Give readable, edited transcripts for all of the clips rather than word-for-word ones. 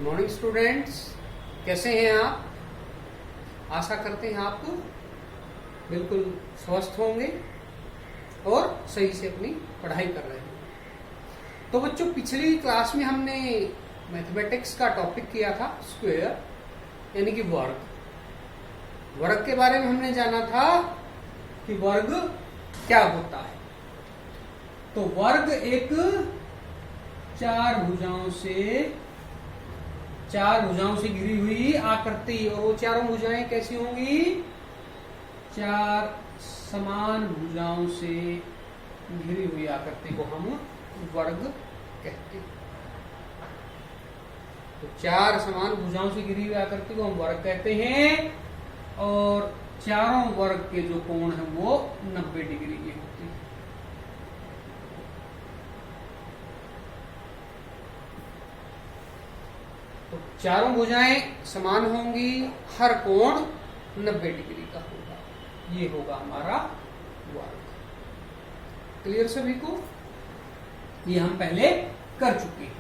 Good morning students, कैसे हैं आप? आशा करते हैं आप बिल्कुल स्वस्थ होंगे और सही से अपनी पढ़ाई कर रहे हैं। तो बच्चों, पिछली क्लास में हमने मैथमेटिक्स का टॉपिक किया था स्क्वायर, यानी कि वर्ग। वर्ग के बारे में हमने जाना था कि वर्ग क्या होता है। तो वर्ग एक चार भुजाओं से घिरी हुई आकृति, और वो चारों भुजाएं कैसी होंगी? चार समान भुजाओं से घिरी हुई आकृति को हम वर्ग कहते हैं। तो चार समान भुजाओं से घिरी हुई आकृति को हम वर्ग कहते हैं, और चारों वर्ग के जो कोण है वो 90 डिग्री के होते हैं। तो चारों भुजाएं समान होंगी, हर कोण 90 डिग्री का होगा। ये होगा हमारा वर्ग। क्लियर सभी को? ये हम पहले कर चुके हैं।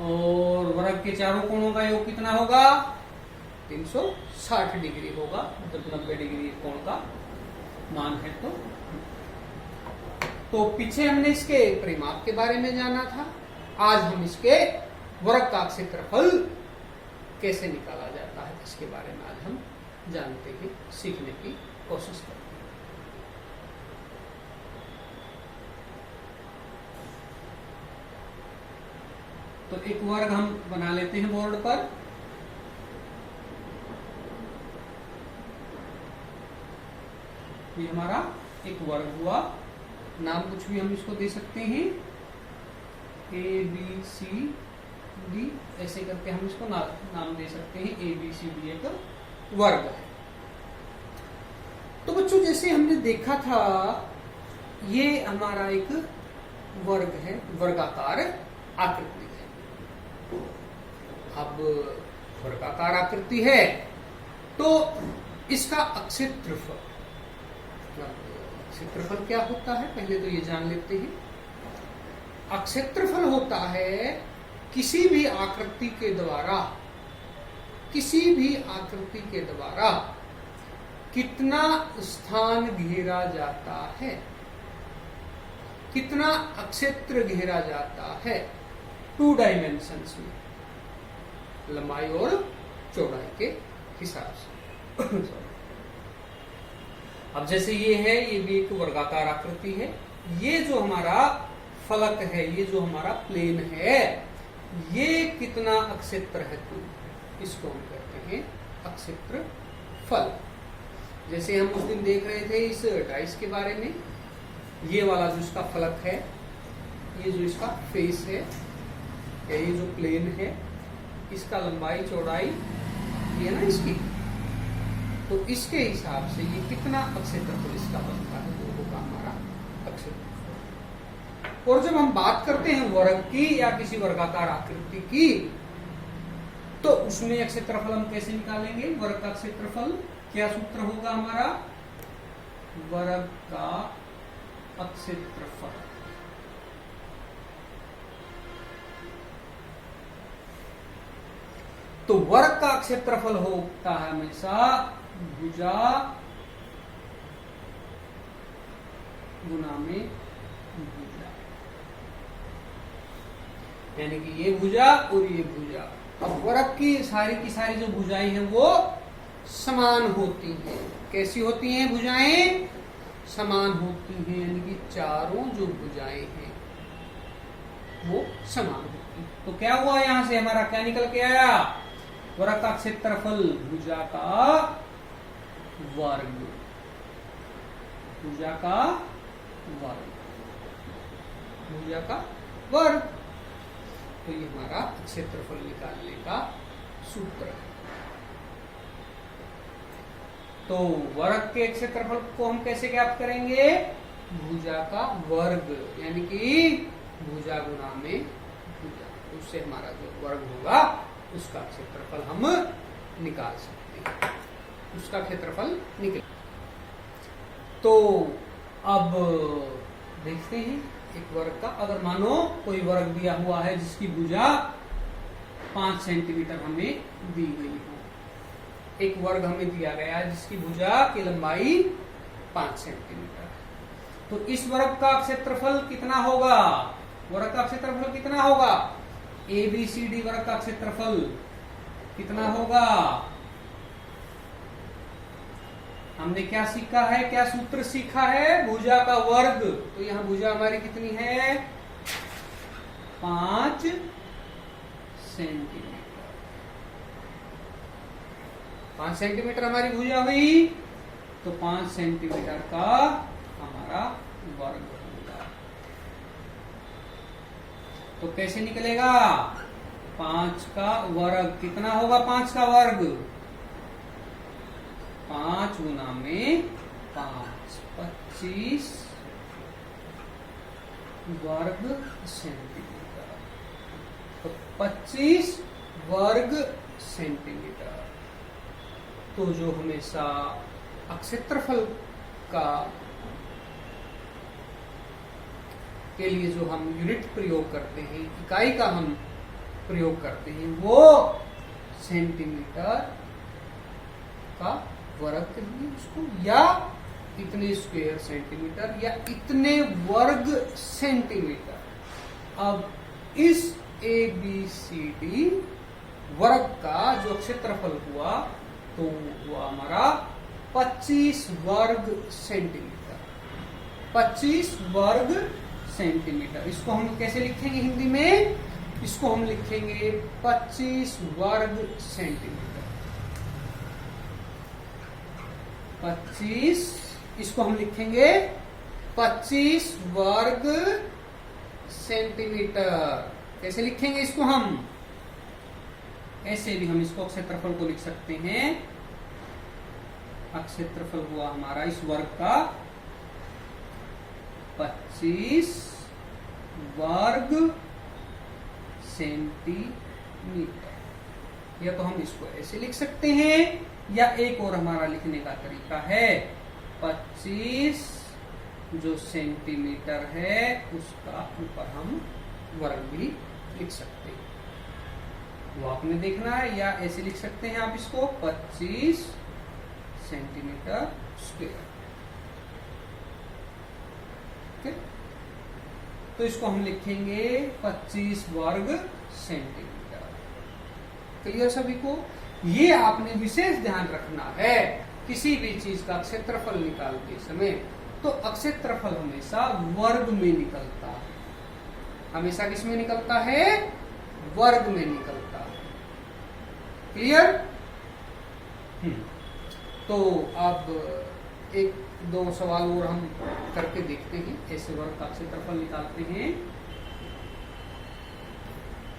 और वर्ग के चारों कोणों का योग कितना होगा? 360 डिग्री होगा, मतलब 90 डिग्री कोण का मान है। तो पीछे हमने इसके परिमाप के बारे में जाना था। आज हम इसके वर्ग का क्षेत्रफल कैसे निकाला जाता है इसके बारे में आज हम जानते हैं, सीखने की कोशिश करते हैं। तो एक वर्ग हम बना लेते हैं बोर्ड पर। ये हमारा एक वर्ग हुआ। नाम कुछ भी हम इसको दे सकते हैं, ABCD, ऐसे करके हम इसको नाम दे सकते हैं। ABCD एक वर्ग है। तो बच्चों, जैसे हमने देखा था, ये हमारा एक वर्ग है, वर्गाकार आकृति है। अब वर्गाकार आकृति है तो इसका क्षेत्रफल क्या होता है पहले तो ये जान लेते हैं। क्षेत्रफल होता है किसी भी आकृति के द्वारा कितना स्थान घेरा जाता है, कितना क्षेत्र घेरा जाता है 2 डायमेंशंस में, लंबाई और चौड़ाई के हिसाब से। अब जैसे ये है, ये भी एक वर्गाकार आकृति है। ये जो हमारा फलक है, ये जो हमारा प्लेन है, ये कितना क्षेत्र है 2, इसको हम कहते हैं क्षेत्रफल। जैसे हम उस दिन देख रहे थे इस डाइस के बारे में, ये वाला जो इसका फलक है, ये जो इसका फेस है, या ये जो प्लेन है, इसका लंबाई चौड़ाई ये ना इसकी, तो इसके हिसाब से ये कितना क्षेत्रफल इसका बनता है, वो होगा हमारा क्षेत्रफल। और जब हम बात करते हैं वर्ग की या किसी वर्गाकार आकृति की, तो उसमें क्षेत्रफल हम कैसे निकालेंगे? वर्ग का क्षेत्रफल क्या सूत्र होगा हमारा? वर्ग का क्षेत्रफल तो वर्ग का क्षेत्रफल होता है हमेशा भुजा गुना में भुजा, यानी कि ये भुजा और ये भुजा। अब वर्ग की सारी जो भुजाएं हैं वो समान होती हैं। कैसी होती हैं भुजाएं? समान होती हैं, यानी कि चारों जो भुजाएं हैं वो समान होती हैं। तो क्या हुआ, यहां से हमारा क्या निकल के आया? वर्ग का क्षेत्रफल भुजा का वर्ग, भुजा का वर्ग, भुजा का वर्ग। तो ये हमारा क्षेत्रफल निकालने का सूत्र है। तो वर्ग के क्षेत्रफल को हम कैसे ज्ञात करेंगे? भुजा का वर्ग, यानी कि भुजा गुना में भुजा, उससे हमारा जो वर्ग होगा उसका क्षेत्रफल हम निकाल सकते हैं, उसका क्षेत्रफल निकल। तो अब देखते हैं एक वर्ग का, अगर मानो कोई वर्ग दिया हुआ है जिसकी भुजा 5 सेंटीमीटर हमें दी गई हो। एक वर्ग हमें दिया गया है जिसकी भुजा की लंबाई 5 सेंटीमीटर। तो इस वर्ग का क्षेत्रफल कितना होगा? वर्ग का क्षेत्रफल कितना होगा? ABCD वर्ग का क्षेत्रफल कितना होगा? हमने क्या सीखा है, क्या सूत्र सीखा है? भुजा का वर्ग। तो यहां भुजा हमारी कितनी है? 5 सेंटीमीटर। 5 सेंटीमीटर हमारी भुजा हुई, तो 5 सेंटीमीटर का हमारा वर्ग होगा। तो कैसे निकलेगा? 5 का वर्ग कितना होगा? 5 का वर्ग 5 गुना में 5, 25 वर्ग सेंटीमीटर। तो 25 वर्ग सेंटीमीटर। तो जो हमेशा क्षेत्रफल का के लिए जो हम यूनिट प्रयोग करते हैं, इकाई का हम प्रयोग करते हैं, वो सेंटीमीटर का वर्ग कहेंगे उसको, या इतने स्क्वायर सेंटीमीटर, या इतने वर्ग सेंटीमीटर। अब इस ABCD वर्ग का जो क्षेत्रफल हुआ तो वो हमारा 25 वर्ग सेंटीमीटर। 25 वर्ग सेंटीमीटर। इसको हम कैसे लिखेंगे हिंदी में? इसको हम लिखेंगे 25 वर्ग सेंटीमीटर। 25, इसको हम लिखेंगे 25 वर्ग सेंटीमीटर। कैसे लिखेंगे इसको हम? ऐसे भी हम इसको क्षेत्रफल को लिख सकते हैं। क्षेत्रफल हुआ हमारा इस वर्ग का 25 वर्ग सेंटीमीटर। या तो हम इसको ऐसे लिख सकते हैं, या एक और हमारा लिखने का तरीका है 25 जो सेंटीमीटर है उसका ऊपर हम वर्ग भी लिख सकते हैं। वो आपने देखना है, या ऐसे लिख सकते हैं आप इसको 25 सेंटीमीटर स्क्वायर। तो इसको हम लिखेंगे 25 वर्ग सेंटीमीटर। क्लियर सभी को? ये आपने विशेष ध्यान रखना है किसी भी चीज का क्षेत्रफल निकालते समय। तो क्षेत्रफल हमेशा वर्ग में निकलता है। हमेशा किस में निकलता है? वर्ग में निकलता है। क्लियर? तो अब एक दो सवाल और हम करके देखते हैं। ऐसे वर्ग का क्षेत्रफल निकालते हैं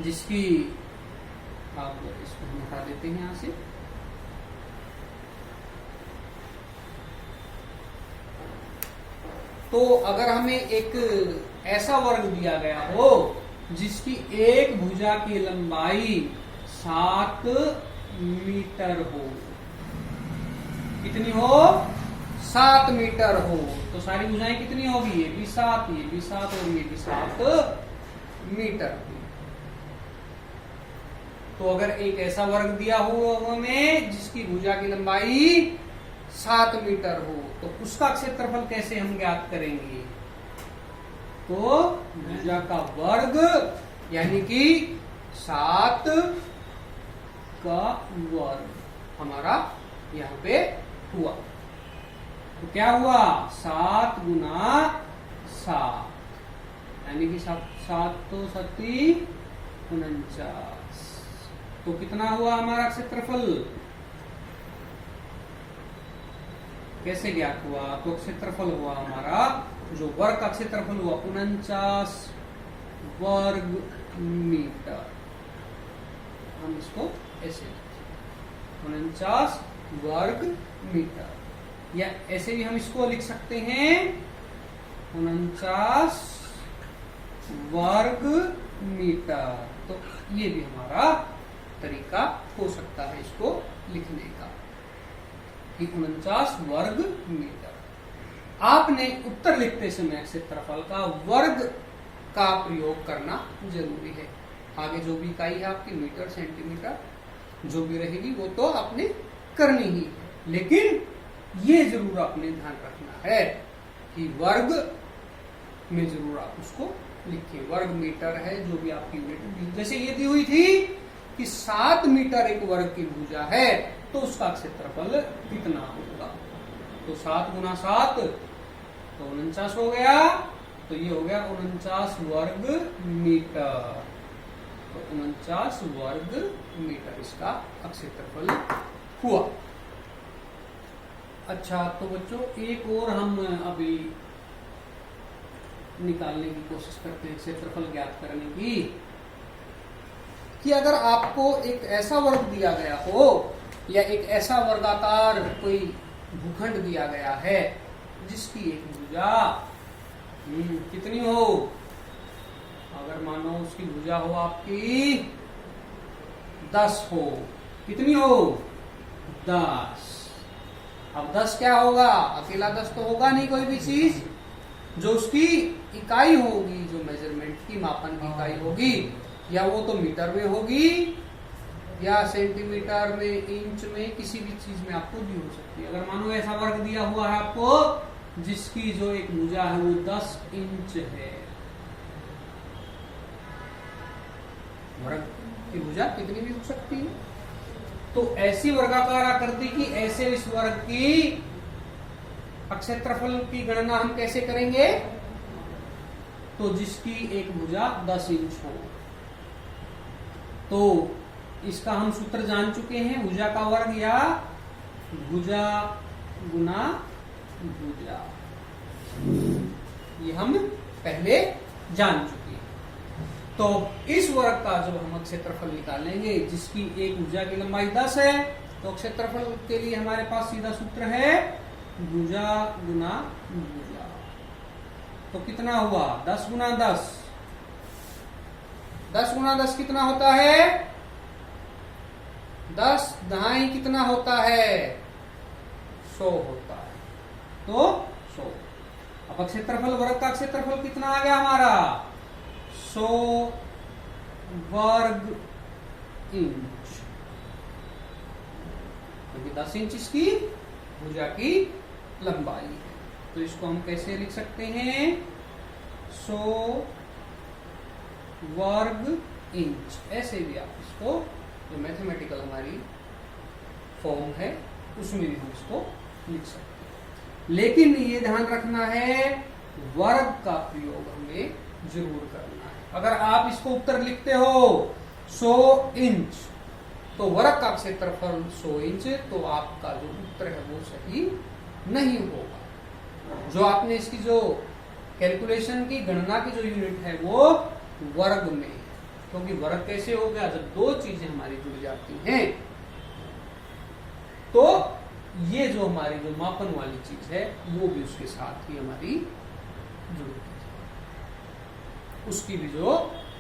जिसकी आप इसको हटा देते हैं यहां से। तो अगर हमें एक ऐसा वर्ग दिया गया हो जिसकी एक भुजा की लंबाई 7 मीटर हो, कितनी हो? 7 मीटर हो, तो सारी भुजाएं कितनी होगी? ये भी 7, ये भी 7 और ये भी 7 मीटर। तो अगर एक ऐसा वर्ग दिया हो हमें जिसकी भुजा की लंबाई 7 मीटर हो, तो उसका क्षेत्रफल कैसे हम ज्ञात करेंगे? तो भुजा का वर्ग यानी कि 7 का वर्ग हमारा यहाँ पे हुआ। तो क्या हुआ? 7 गुना 7 यानी कि 7 तो 7 49। तो कितना हुआ हमारा क्षेत्रफल? कैसे ज्ञात हुआ? तो क्षेत्रफल हुआ हमारा, जो वर्ग का क्षेत्रफल हुआ 49 वर्ग मीटर। हम इसको ऐसे 49 वर्ग मीटर, या ऐसे भी हम इसको लिख सकते हैं 49 वर्ग मीटर। तो ये भी हमारा तरीका हो सकता है इसको लिखने का, 49 वर्ग मीटर। आपने उत्तर लिखते समय क्षेत्रफल का वर्ग का प्रयोग करना जरूरी है। आगे जो भी इकाई है आपकी मीटर सेंटीमीटर जो भी रहेगी वो तो आपने करनी ही है, लेकिन ये जरूर आपने ध्यान रखना है कि वर्ग में जरूर आप उसको लिखिए। वर्ग मीटर है जो भी आपकी यूनिट, जैसे ये दी हुई थी कि 7 मीटर एक वर्ग की भुजा है तो उसका क्षेत्रफल कितना होगा। तो 7 गुना 7 तो 49 हो गया, तो ये हो गया 49 वर्ग मीटर। तो 49 वर्ग मीटर इसका क्षेत्रफल हुआ। अच्छा, तो बच्चों एक और हम अभी निकालने की कोशिश करते हैं क्षेत्रफल ज्ञात करने की, कि अगर आपको एक ऐसा वर्ग दिया गया हो या एक ऐसा वर्गाकार कोई भूखंड दिया गया है जिसकी एक भुजा कितनी हो, अगर मानो उसकी भुजा हो आपकी 10 हो, कितनी हो 10। अब 10 क्या होगा, अकेला 10 तो होगा नहीं कोई भी चीज, जो उसकी इकाई होगी, जो मेजरमेंट की मापन की इकाई होगी, या वो तो मीटर में होगी या सेंटीमीटर में, इंच में, किसी भी चीज में आपको दी हो सकती है। अगर मानो ऐसा वर्ग दिया हुआ है आपको जिसकी जो एक भुजा है वो 10 इंच है, वर्ग की भुजा कितनी भी हो सकती है, तो ऐसी वर्गाकार आकृति की ऐसे इस वर्ग की क्षेत्रफल की गणना हम कैसे करेंगे, तो जिसकी एक भुजा 10 इंच हो। तो इसका हम सूत्र जान चुके हैं, भुजा का वर्ग या भुजा गुना भुजा, ये हम पहले जान चुके हैं। तो इस वर्ग का जब हम क्षेत्रफल निकालेंगे जिसकी एक भुजा की लंबाई 10 है, तो क्षेत्रफल के लिए हमारे पास सीधा सूत्र है भुजा गुना भुजा। तो कितना हुआ 10 गुना 10, 10 गुना 10 कितना होता है, 10 दहाई कितना होता है 100 होता है, तो 100। अब क्षेत्रफल, वर्ग का क्षेत्रफल कितना आ गया हमारा 100 वर्ग इंच, क्योंकि 10 इंच इसकी भुजा की लंबाई है। तो इसको हम कैसे लिख सकते हैं 100 वर्ग इंच, ऐसे भी आप इसको, जो मैथमेटिकल हमारी फॉर्म है उसमें भी हम इसको लिख सकते हैं। लेकिन ये ध्यान रखना है वर्ग का प्रयोग हमें जरूर करना है। अगर आप इसको उत्तर लिखते हो 100 इंच तो वर्ग का क्षेत्रफल 100 इंच, तो आपका जो उत्तर है वो सही नहीं होगा। जो आपने इसकी जो कैलकुलेशन की गणना की जो यूनिट है वो वर्ग में, क्योंकि वर्ग कैसे हो गया जब दो चीजें हमारी जुड़ जाती हैं, तो ये जो हमारी जो मापन वाली चीज है वो भी उसके साथ ही हमारी जुड़ गई, उसकी भी जो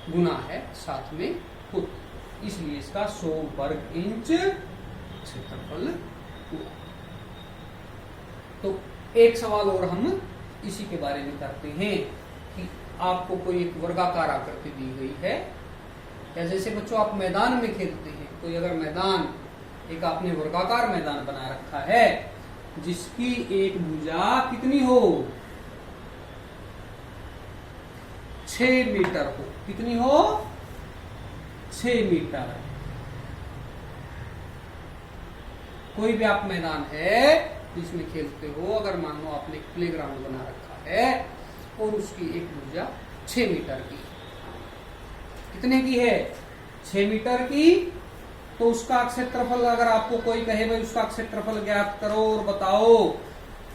गुना है साथ में होती, इसलिए इसका 100 वर्ग इंच क्षेत्रफल हुआ। तो एक सवाल और हम इसी के बारे में करते हैं कि आपको कोई एक वर्गाकार आकृति दी गई है, या जैसे बच्चों आप मैदान में खेलते हैं, कोई अगर मैदान, एक आपने वर्गाकार मैदान बना रखा है जिसकी एक भुजा कितनी हो 6 मीटर हो, कितनी हो 6 मीटर। कोई भी आप मैदान है जिसमें खेलते हो, अगर मान लो आपने प्लेग्राउंड बना रखा है और उसकी एक भुजा 6 मीटर की, कितने की है 6 मीटर की, तो उसका क्षेत्रफल अगर आपको कोई कहे भाई उसका क्षेत्रफल ज्ञात करो और बताओ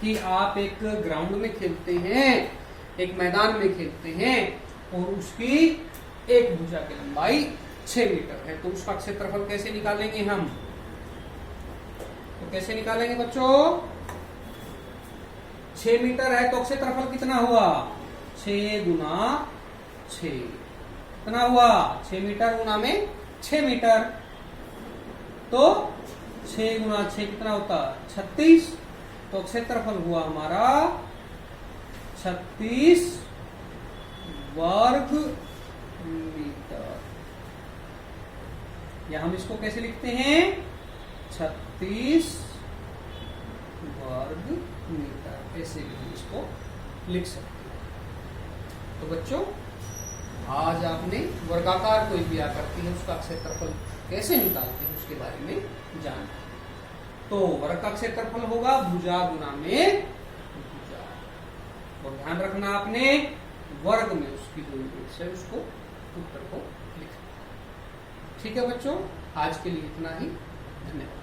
कि आप एक ग्राउंड में खेलते हैं, एक मैदान में खेलते हैं और उसकी एक भुजा की लंबाई 6 मीटर है, तो उसका क्षेत्रफल कैसे निकालेंगे हम, तो कैसे निकालेंगे बच्चों 6 मीटर है तो क्षेत्रफल कितना हुआ 6 गुना 6, कितना हुआ 6 मीटर गुना में 6 मीटर, तो 6 गुना 6 कितना होता 36, तो क्षेत्रफल हुआ हमारा 36 वर्ग मीटर। या हम इसको कैसे लिखते हैं 36 वर्ग मीटर, ऐसे भी हम इसको लिख सकते हैं। तो बच्चों आज आपने वर्गाकार कोई भी आकृति है उसका क्षेत्रफल कैसे निकालते हैं उसके बारे में जाना। तो वर्ग का क्षेत्रफल होगा भुजा गुना में भुजा, और ध्यान रखना आपने वर्ग में उसकी जो यूनिट्स है उसको उत्तर को लिखना। ठीक है बच्चों, आज के लिए इतना ही, धन्यवाद।